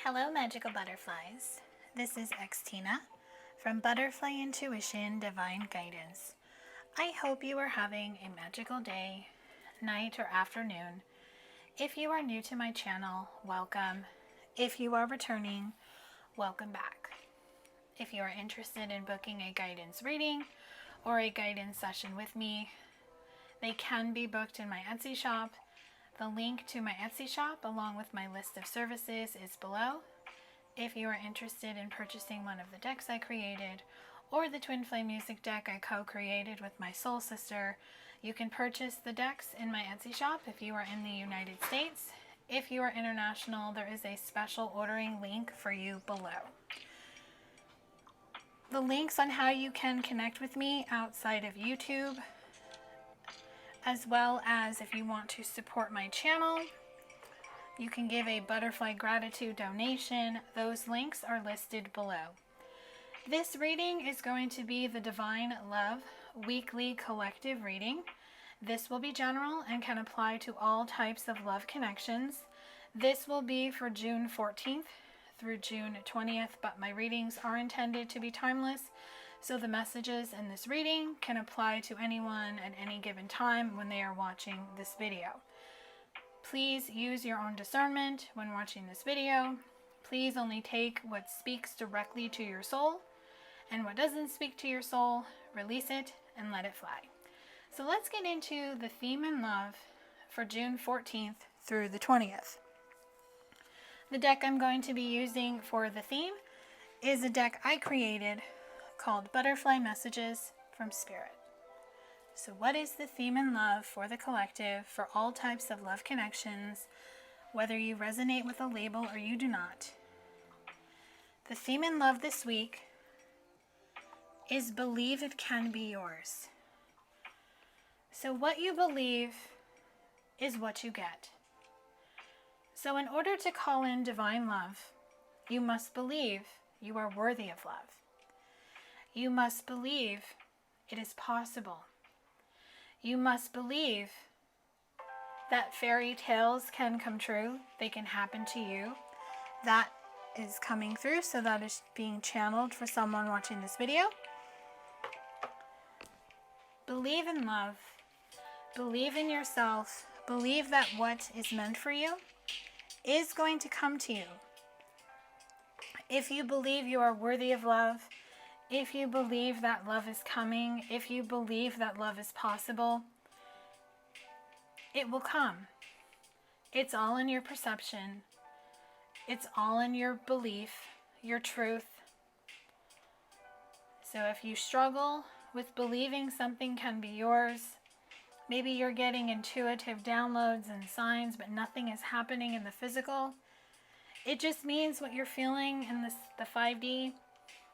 Hello, magical butterflies. This is Xtina from Butterfly Intuition Divine Guidance. I hope you are having a magical day, night, or afternoon. If you are new to my channel, welcome. If you are returning, welcome back. If you are interested in booking a guidance reading or a guidance session with me, they can be booked in my Etsy shop. The link to my Etsy shop along with my list of services is below. If you are interested in purchasing one of the decks I created or the Twin Flame music deck I co-created with my soul sister, you can purchase the decks in my Etsy shop if you are in the United States. If you are international, there is a special ordering link for you below. The links on how you can connect with me outside of YouTube, as well as if you want to support my channel, you can give a butterfly gratitude donation. Those links are listed below. This reading is going to be the Divine Love Weekly Collective Reading. This will be general and can apply to all types of love connections. This will be for June 14th through June 20th, but my readings are intended to be timeless. So the messages in this reading can apply to anyone at any given time when they are watching this video. Please use your own discernment when watching this video. Please only take what speaks directly to your soul, and what doesn't speak to your soul, release it and let it fly. So let's get into the theme in love for June 14th through the 20th. The deck I'm going to be using for the theme is a deck I created called Butterfly Messages from Spirit. So what is the theme in love for the collective for all types of love connections, whether you resonate with a label or you do not? The theme in love this week is believe it can be yours. So what you believe is what you get. So in order to call in divine love, you must believe you are worthy of love. You must believe it is possible. You must believe that fairy tales can come true. They can happen to you. That is coming through, so that is being channeled for someone watching this video. Believe in love. Believe in yourself. Believe that what is meant for you is going to come to you. If you believe you are worthy of love, if you believe that love is coming, if you believe that love is possible, it will come. It's all in your perception. It's all in your belief, your truth. So if you struggle with believing something can be yours, maybe you're getting intuitive downloads and signs, but nothing is happening in the physical, it just means what you're feeling in the 5D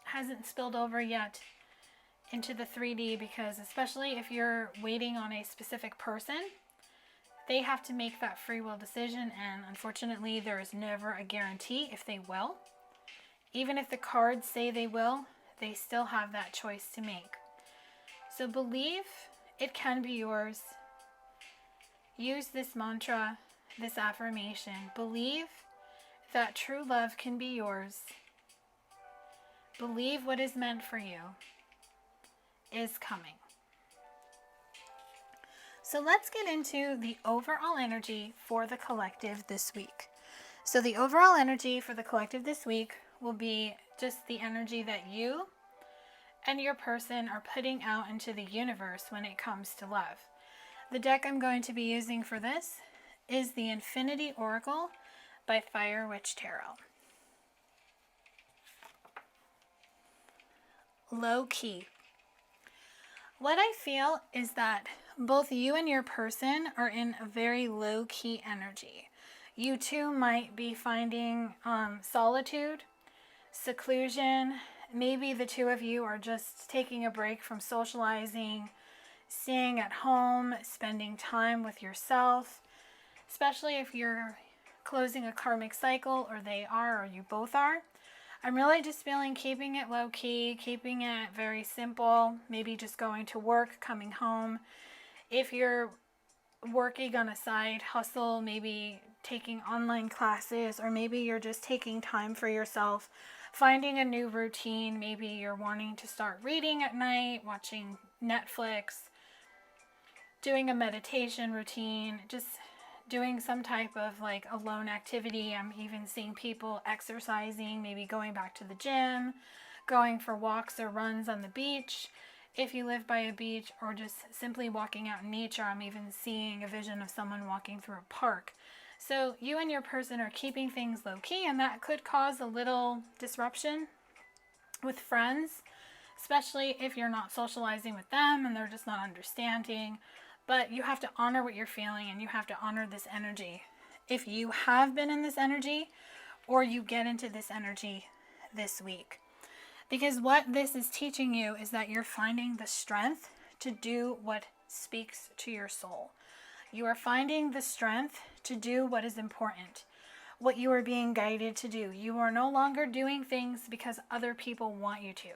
hasn't spilled over yet into the 3D, because especially if you're waiting on a specific person, they have to make that free will decision, and unfortunately there is never a guarantee if they will. Even if the cards say they will, they still have that choice to make. So believe it can be yours. Use this mantra, this affirmation. Believe that true love can be yours. Believe what is meant for you is coming. So let's get into the overall energy for the collective this week. So the overall energy for the collective this week will be just the energy that you and your person are putting out into the universe when it comes to love. The deck I'm going to be using for this is the Infinity Oracle by Fire Witch Tarot. Low key. What I feel is that both you and your person are in a very low key energy. You two might be finding solitude, seclusion. Maybe the two of you are just taking a break from socializing, staying at home, spending time with yourself, especially if you're closing a karmic cycle, or they are, or you both are. I'm really just feeling keeping it low key, keeping it very simple, maybe just going to work, coming home. If you're working on a side hustle, maybe taking online classes, or maybe you're just taking time for yourself, finding a new routine. Maybe you're wanting to start reading at night, watching Netflix, doing a meditation routine, just doing some type of like alone activity. I'm even seeing people exercising, maybe going back to the gym, going for walks or runs on the beach. If you live by a beach, or just simply walking out in nature, I'm even seeing a vision of someone walking through a park. So you and your person are keeping things low key, and that could cause a little disruption with friends, especially if you're not socializing with them and they're just not understanding. But you have to honor what you're feeling, and you have to honor this energy. If you have been in this energy, or you get into this energy this week. Because what this is teaching you is that you're finding the strength to do what speaks to your soul. You are finding the strength to do what is important, what you are being guided to do. You are no longer doing things because other people want you to.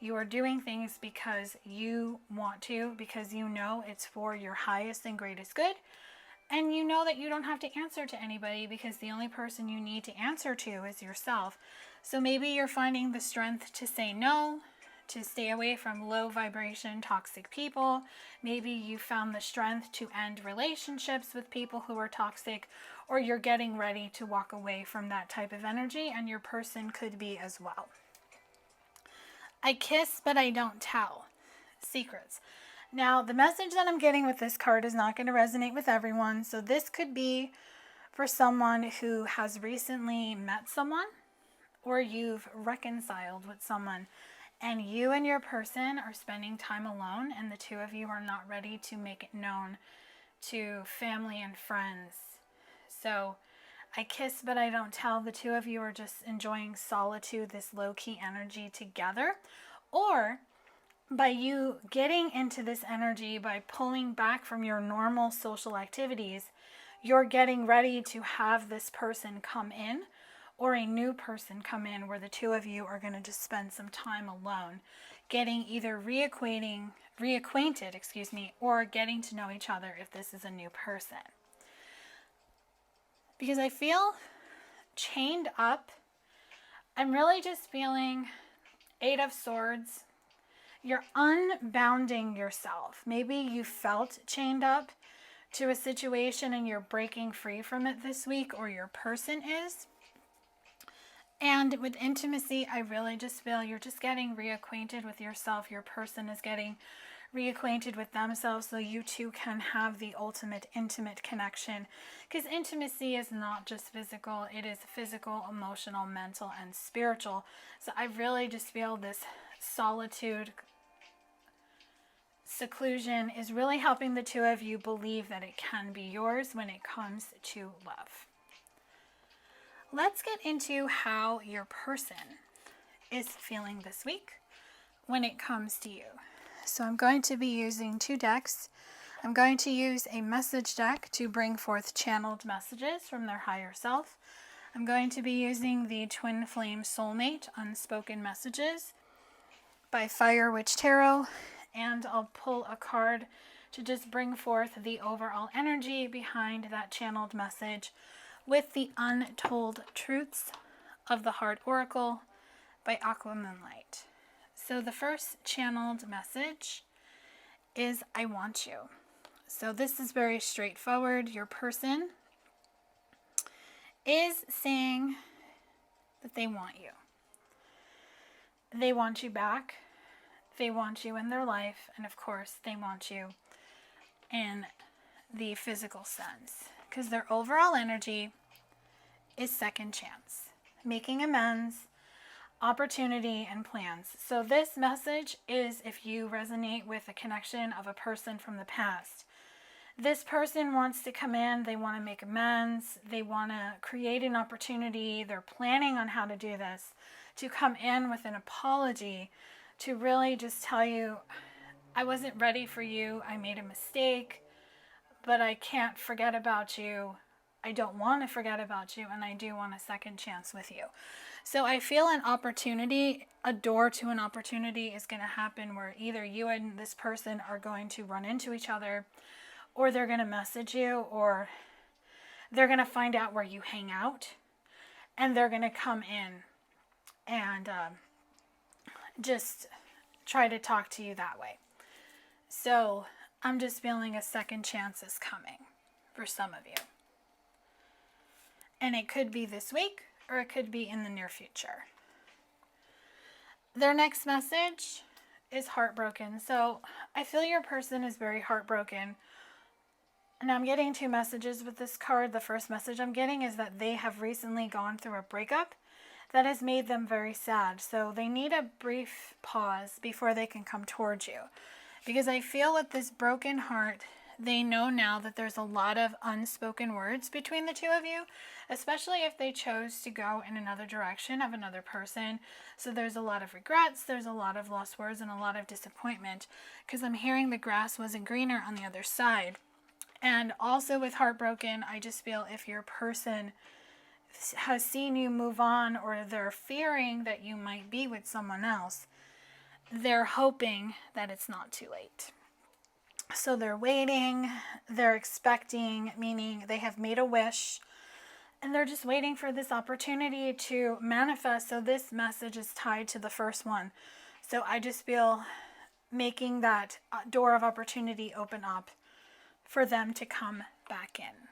You are doing things because you want to, because you know it's for your highest and greatest good. And you know that you don't have to answer to anybody, because the only person you need to answer to is yourself. So maybe you're finding the strength to say no, to stay away from low vibration, toxic people. Maybe you found the strength to end relationships with people who are toxic, or you're getting ready to walk away from that type of energy, and your person could be as well. I kiss, but I don't tell. Secrets. Now, the message that I'm getting with this card is not going to resonate with everyone. So this could be for someone who has recently met someone, or you've reconciled with someone, and you and your person are spending time alone, and the two of you are not ready to make it known to family and friends. So I kiss, but I don't tell. The two of you are just enjoying solitude, this low-key energy together. Or by you getting into this energy, by pulling back from your normal social activities, you're getting ready to have this person come in, or a new person come in, where the two of you are going to just spend some time alone, getting either reacquainted, or getting to know each other if this is a new person. Because I feel chained up. I'm really just feeling 8 of Swords. You're unbounding yourself. Maybe you felt chained up to a situation and you're breaking free from it this week, or your person is. And with intimacy, I really just feel you're just getting reacquainted with yourself. Your person is getting reacquainted with themselves, so you two can have the ultimate intimate connection. Because intimacy is not just physical, it is physical, emotional, mental, and spiritual. So I really just feel this solitude, seclusion is really helping the two of you believe that it can be yours when it comes to love. Let's get into how your person is feeling this week when it comes to you. So I'm going to be using 2 decks. I'm going to use a message deck to bring forth channeled messages from their higher self. I'm going to be using the Twin Flame Soulmate Unspoken Messages by Fire Witch Tarot, and I'll pull a card to just bring forth the overall energy behind that channeled message with the Untold Truths of the Heart Oracle by Aqua Moonlight. So the first channeled message is I want you. So this is very straightforward. Your person is saying that they want you. They want you back. They want you in their life. And of course, they want you in the physical sense. Because their overall energy is second chance, making amends, opportunity, and plans. So this message is if you resonate with a connection of a person from the past. This person wants to come in, they want to make amends, they want to create an opportunity, they're planning on how to do this, to come in with an apology, to really just tell you, I wasn't ready for you, I made a mistake, but I can't forget about you. I don't want to forget about you, and I do want a second chance with you. So I feel an opportunity, a door to an opportunity is going to happen where either you and this person are going to run into each other, or they're going to message you, or they're going to find out where you hang out, and they're going to come in and just try to talk to you that way. So I'm just feeling a second chance is coming for some of you. And it could be this week, or it could be in the near future. Their next message is heartbroken. So I feel your person is very heartbroken. And I'm getting two messages with this card. The first message I'm getting is that they have recently gone through a breakup that has made them very sad. So they need a brief pause before they can come towards you. Because I feel with this broken heart, they know now that there's a lot of unspoken words between the two of you, especially if they chose to go in another direction of another person. So there's a lot of regrets, there's a lot of lost words, and a lot of disappointment, because I'm hearing the grass wasn't greener on the other side. And also with heartbroken, I just feel if your person has seen you move on, or they're fearing that you might be with someone else, they're hoping that it's not too late. So they're waiting, they're expecting, meaning they have made a wish, and they're just waiting for this opportunity to manifest. So this message is tied to the first one. So I just feel making that door of opportunity open up for them to come back in.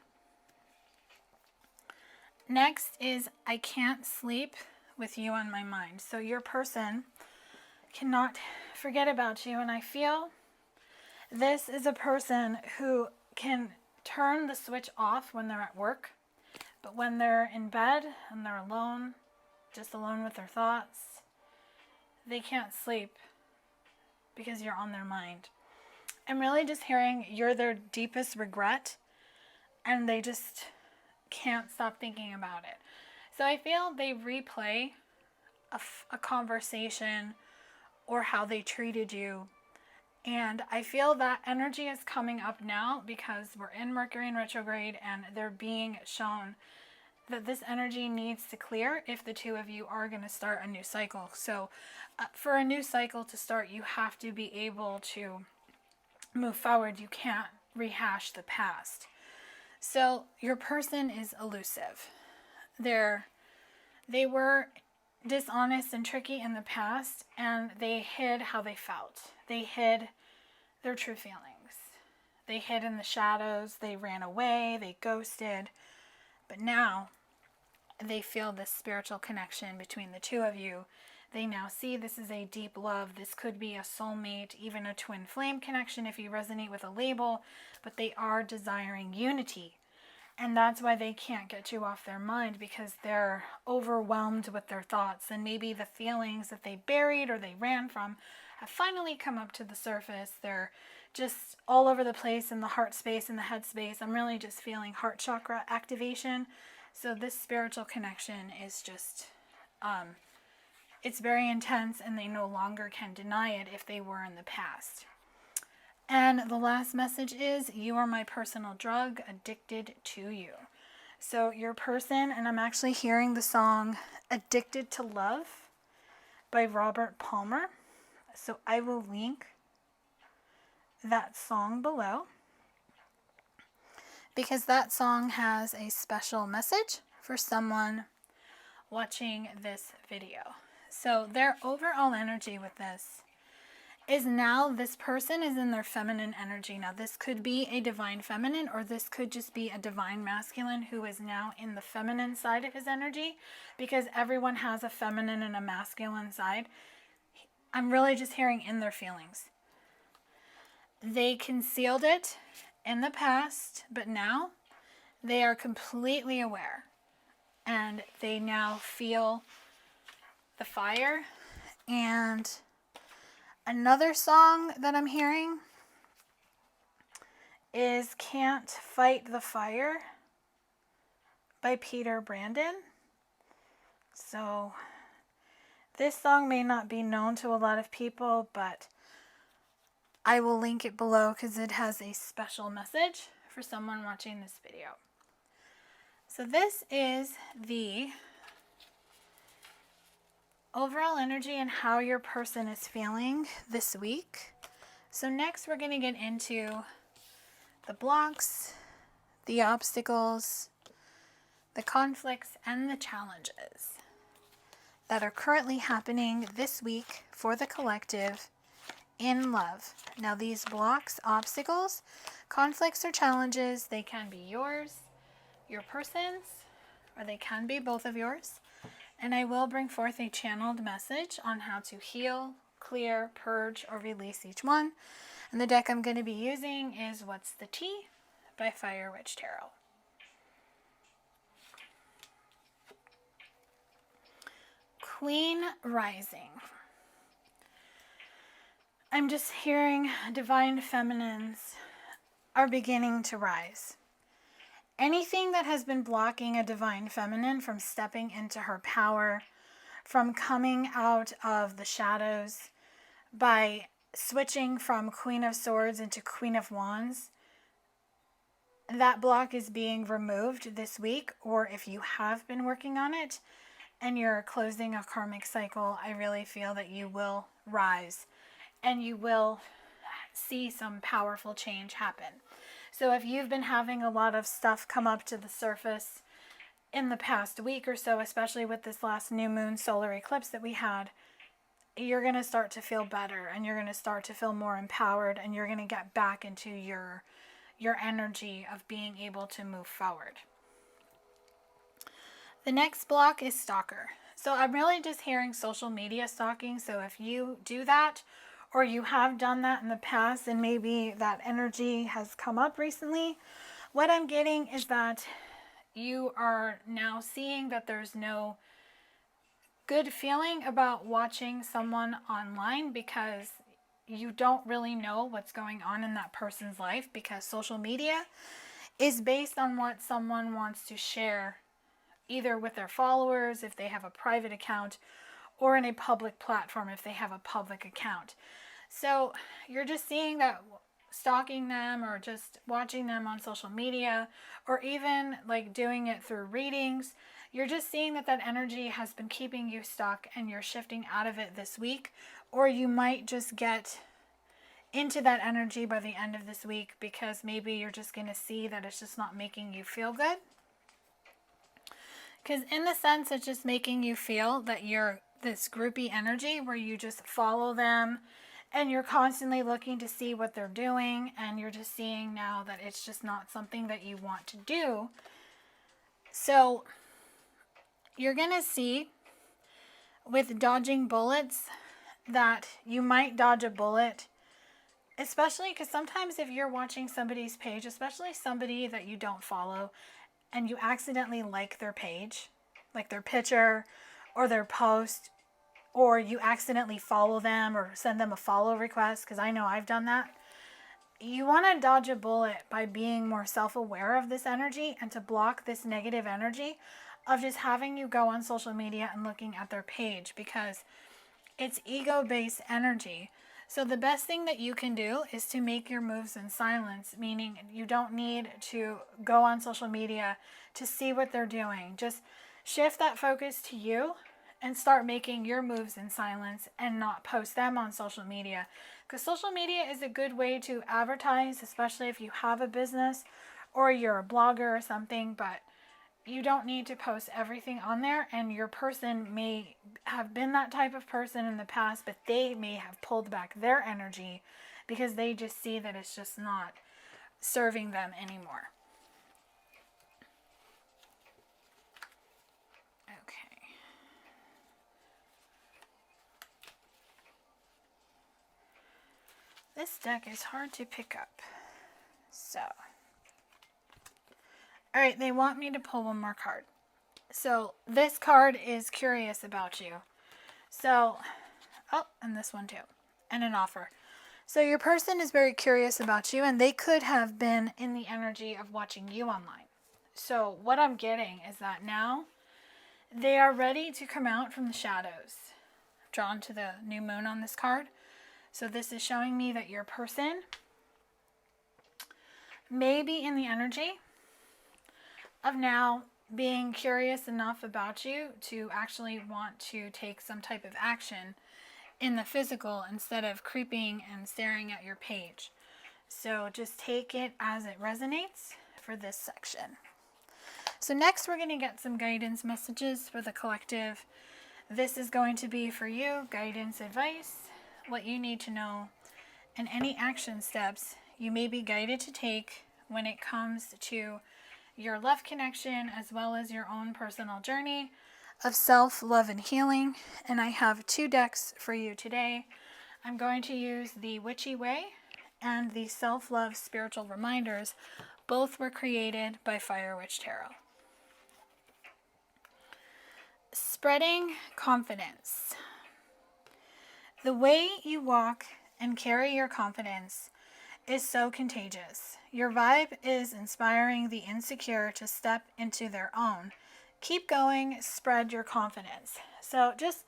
Next is I can't sleep with you on my mind. So your person cannot forget about you, and I feel this is a person who can turn the switch off when they're at work, but when they're in bed and they're alone, just alone with their thoughts, they can't sleep because you're on their mind. I'm really just hearing you're their deepest regret, and they just can't stop thinking about it. So I feel they replay a conversation or how they treated you. And I feel that energy is coming up now because we're in Mercury in retrograde, and they're being shown that this energy needs to clear if the two of you are going to start a new cycle. So for a new cycle to start, you have to be able to move forward. You can't rehash the past. So your person is elusive. They were dishonest and tricky in the past, and they hid how they felt. They hid their true feelings. They hid in the shadows. They ran away. They ghosted. But now they feel this spiritual connection between the two of you. They now see this is a deep love. This could be a soulmate, even a twin flame connection if you resonate with a label, but they are desiring unity. And that's why they can't get you off their mind, because they're overwhelmed with their thoughts, and maybe the feelings that they buried or they ran from have finally come up to the surface. They're just all over the place in the heart space and the head space. I'm really just feeling heart chakra activation. So this spiritual connection is just, it's very intense, and they no longer can deny it if they were in the past. And the last message is, you are my personal drug, addicted to you. So your person, and I'm actually hearing the song Addicted to Love by Robert Palmer. So I will link that song below, because that song has a special message for someone watching this video. So their overall energy with this is now this person is in their feminine energy. Now this could be a divine feminine, or this could just be a divine masculine who is now in the feminine side of his energy, because everyone has a feminine and a masculine side. I'm really just hearing in their feelings. They concealed it in the past, but now they are completely aware, and they now feel the fire. And another song that I'm hearing is Can't Fight the Fire by Peter Brandon. So this song may not be known to a lot of people, but I will link it below because it has a special message for someone watching this video. So this is the overall energy and how your person is feeling this week. So next we're going to get into the blocks, the obstacles, the conflicts and the challenges that are currently happening this week for the collective in love. Now, these blocks, obstacles, conflicts, or challenges, they can be yours, your person's, or they can be both of yours. And I will bring forth a channeled message on how to heal, clear, purge, or release each one. And the deck I'm going to be using is What's the Tea by Fire Witch Tarot. Queen Rising. I'm just hearing divine feminines are beginning to rise. Anything that has been blocking a divine feminine from stepping into her power, from coming out of the shadows, by switching from Queen of Swords into Queen of Wands, that block is being removed this week. Or if you have been working on it and you're closing a karmic cycle, I really feel that you will rise and you will see some powerful change happen. So if you've been having a lot of stuff come up to the surface in the past week or so, especially with this last new moon solar eclipse that we had, you're going to start to feel better and you're going to start to feel more empowered, and you're going to get back into your energy of being able to move forward. The next block is stalker. So I'm really just hearing social media stalking. So if you do that, or you have done that in the past and maybe that energy has come up recently, what I'm getting is that you are now seeing that there's no good feeling about watching someone online, because you don't really know what's going on in that person's life, because social media is based on what someone wants to share, either with their followers if they have a private account, or in a public platform if they have a public account. So you're just seeing that stalking them, or just watching them on social media, or even like doing it through readings, you're just seeing that that energy has been keeping you stuck and you're shifting out of it this week. Or you might just get into that energy by the end of this week, because maybe you're just going to see that it's just not making you feel good. Because in the sense, it's just making you feel that you're this groupie energy where you just follow them and you're constantly looking to see what they're doing, and you're just seeing now that it's just not something that you want to do. So you're going to see with dodging bullets that you might dodge a bullet, especially because sometimes if you're watching somebody's page, especially somebody that you don't follow, and you accidentally like their page, like their picture or their post, or you accidentally follow them or send them a follow request, because I know I've done that. You want to dodge a bullet by being more self-aware of this energy, and to block this negative energy of just having you go on social media and looking at their page, because it's ego-based energy. So the best thing that you can do is to make your moves in silence, meaning you don't need to go on social media to see what they're doing. Just shift that focus to you and start making your moves in silence and not post them on social media. Because social media is a good way to advertise, especially if you have a business or you're a blogger or something, but you don't need to post everything on there. And your person may have been that type of person in the past, but they may have pulled back their energy because they just see that it's just not serving them anymore. Okay. This deck is hard to pick up. So, all right, they want me to pull one more card. So this card is curious about you. So, oh, and this one too, and an offer. So your person is very curious about you, and they could have been in the energy of watching you online. So what I'm getting is that now they are ready to come out from the shadows. Drawn to the new moon on this card. So this is showing me that your person may be in the energy of now being curious enough about you to actually want to take some type of action in the physical instead of creeping and staring at your page. So just take it as it resonates for this section. So next we're going to get some guidance messages for the collective. This is going to be for you, guidance advice, what you need to know, and any action steps you may be guided to take when it comes to your love connection as well as your own personal journey of self-love and healing. And I have 2 decks for you today. I'm going to use the Witchy Way and the Self-Love Spiritual Reminders. Both were created by Fire Witch Tarot. Spreading confidence. The way you walk and carry your confidence is so contagious. Your vibe is inspiring the insecure to step into their own. Keep going, spread your confidence. So just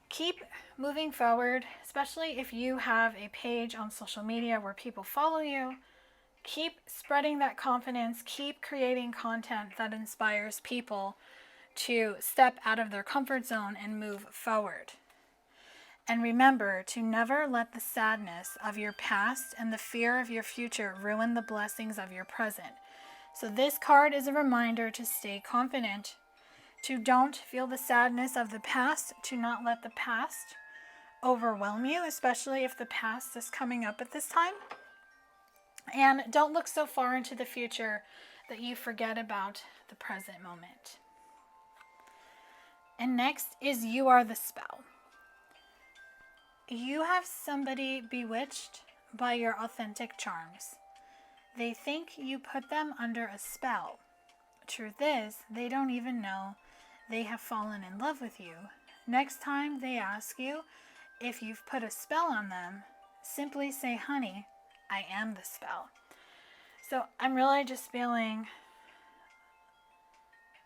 keep moving forward, especially if you have a page on social media where people follow you. Keep spreading that confidence. Keep creating content that inspires people to step out of their comfort zone and move forward. And remember to never let the sadness of your past and the fear of your future ruin the blessings of your present. So this card is a reminder to stay confident, to don't feel the sadness of the past, to not let the past overwhelm you, especially if the past is coming up at this time. And don't look so far into the future that you forget about the present moment. And next is You Are the Spell. You have somebody bewitched by your authentic charms. They think you put them under a spell. Truth is, they don't even know they have fallen in love with you. Next time they ask you if you've put a spell on them, simply say, honey, I am the spell. So I'm really just feeling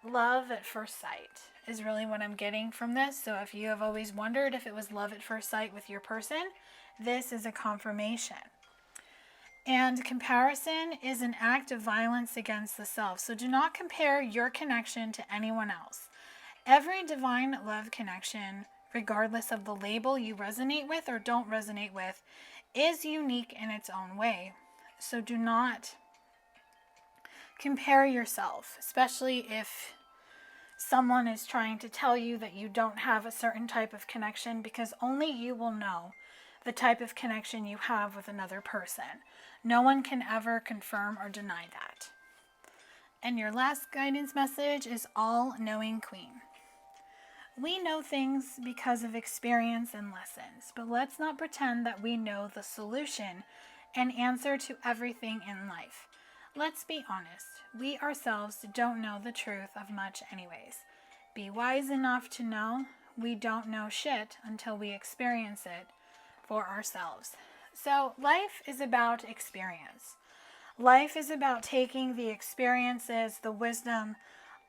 love at first sight is really what I'm getting from this. So if you have always wondered if it was love at first sight with your person, this is a confirmation. And comparison is an act of violence against the self. So do not compare your connection to anyone else. Every divine love connection, regardless of the label you resonate with or don't resonate with, is unique in its own way. So do not compare yourself, especially if someone is trying to tell you that you don't have a certain type of connection, because only you will know the type of connection you have with another person. No one can ever confirm or deny that. And your last guidance message is All-Knowing Queen. We know things because of experience and lessons, but let's not pretend that we know the solution and answer to everything in life. Let's be honest, we ourselves don't know the truth of much anyways. Be wise enough to know we don't know shit until we experience it for ourselves. So life is about experience. Life is about taking the experiences, the wisdom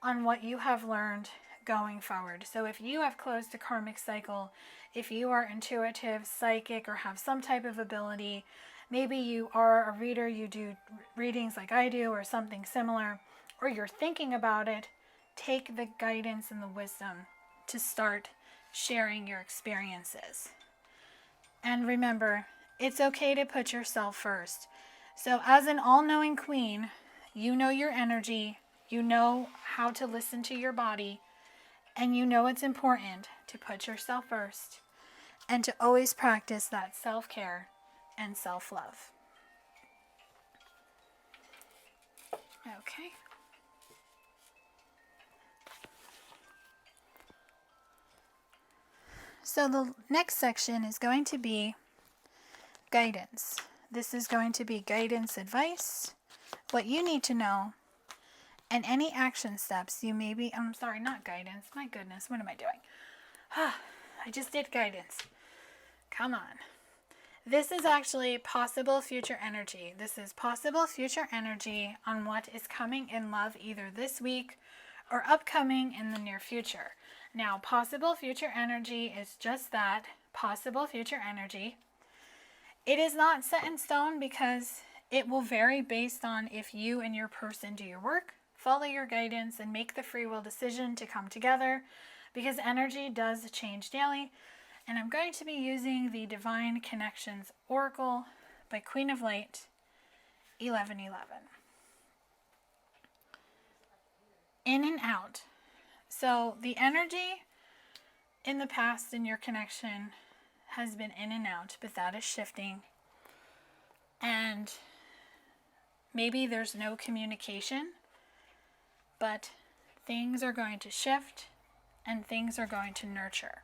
on what you have learned going forward. So if you have closed a karmic cycle, if you are intuitive, psychic, or have some type of ability, maybe you are a reader, you do readings like I do or something similar, or you're thinking about it, take the guidance and the wisdom to start sharing your experiences. And remember, it's okay to put yourself first. So as an all-knowing queen, you know your energy, you know how to listen to your body, and you know it's important to put yourself first and to always practice that self-care and self-love. Okay. So the next section is going to be guidance. This is going to be guidance advice, what you need to know, and any action steps you may be, I'm sorry, not guidance. My goodness, what am I doing? I just did guidance. Come on. This is actually possible future energy. This is possible future energy on what is coming in love either this week or upcoming in the near future. Now, possible future energy is just that, possible future energy. It is not set in stone because it will vary based on if you and your person do your work, follow your guidance, and make the free will decision to come together, because energy does change daily. And I'm going to be using the Divine Connections Oracle by Queen of Light, 1111. in and out. So the energy in the past in your connection has been in and out, but that is shifting. And maybe there's no communication, but things are going to shift and things are going to nurture.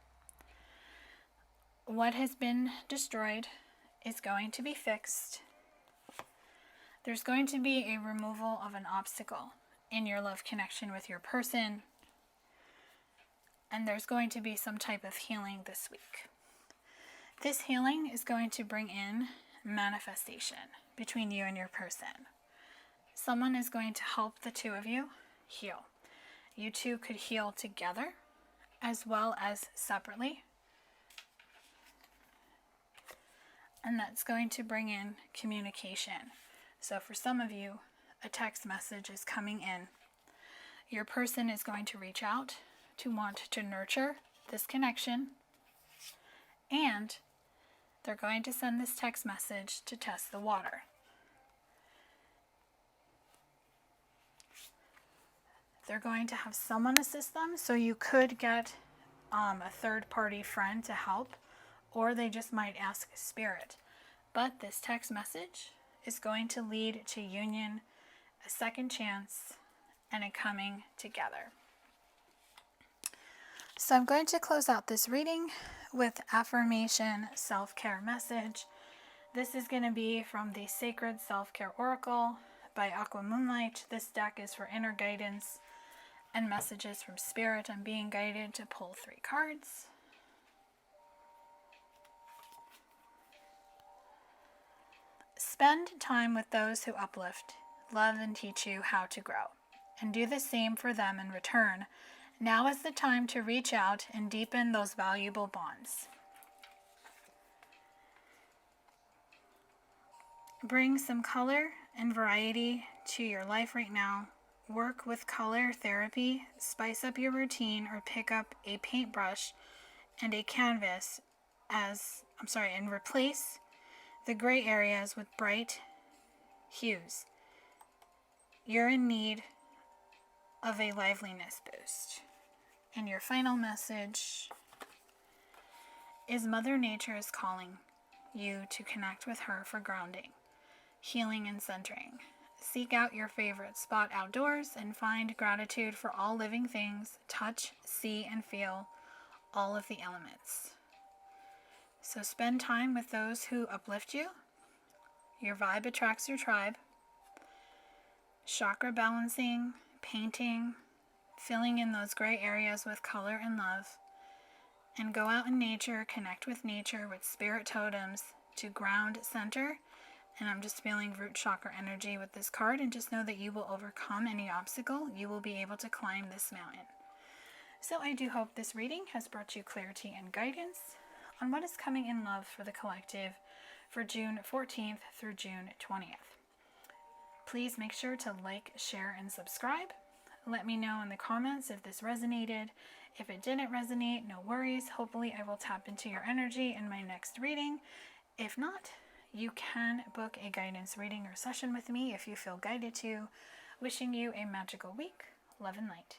What has been destroyed is going to be fixed. There's going to be a removal of an obstacle in your love connection with your person. And there's going to be some type of healing this week. This healing is going to bring in manifestation between you and your person. Someone is going to help the two of you heal. You two could heal together as well as separately. And that's going to bring in communication. So for some of you, a text message is coming in. Your person is going to reach out to want to nurture this connection, and they're going to send this text message to test the water. They're going to have someone assist them, so you could get a third-party friend to help, or they just might ask Spirit. But this text message is going to lead to union, a second chance, and a coming together. So I'm going to close out this reading with affirmation self-care message. This is going to be from the Sacred Self-Care Oracle by Aqua Moonlight. This deck is for inner guidance and messages from Spirit. I'm being guided to pull 3 cards. Spend time with those who uplift, love, and teach you how to grow, and do the same for them in return. Now is the time to reach out and deepen those valuable bonds. Bring some color and variety to your life right now. Work with color therapy, spice up your routine, or pick up a paintbrush and a canvas and replace the gray areas with bright hues. You're in need of a liveliness boost. And your final message is Mother Nature is calling you to connect with her for grounding, healing, and centering. Seek out your favorite spot outdoors and find gratitude for all living things. Touch, see, and feel all of the elements. So spend time with those who uplift you. Your vibe attracts your tribe. Chakra balancing, painting, filling in those gray areas with color and love. And go out in nature, connect with nature, with spirit totems to ground, center. And I'm just feeling root chakra energy with this card, and just know that you will overcome any obstacle. You will be able to climb this mountain. So I do hope this reading has brought you clarity and guidance on what is coming in love for the collective for June 14th through June 20th. Please make sure to like, share, and subscribe. Let me know in the comments if this resonated. If it didn't resonate, no worries. Hopefully I will tap into your energy in my next reading. If not, you can book a guidance reading or session with me if you feel guided to. Wishing you a magical week. Love and light.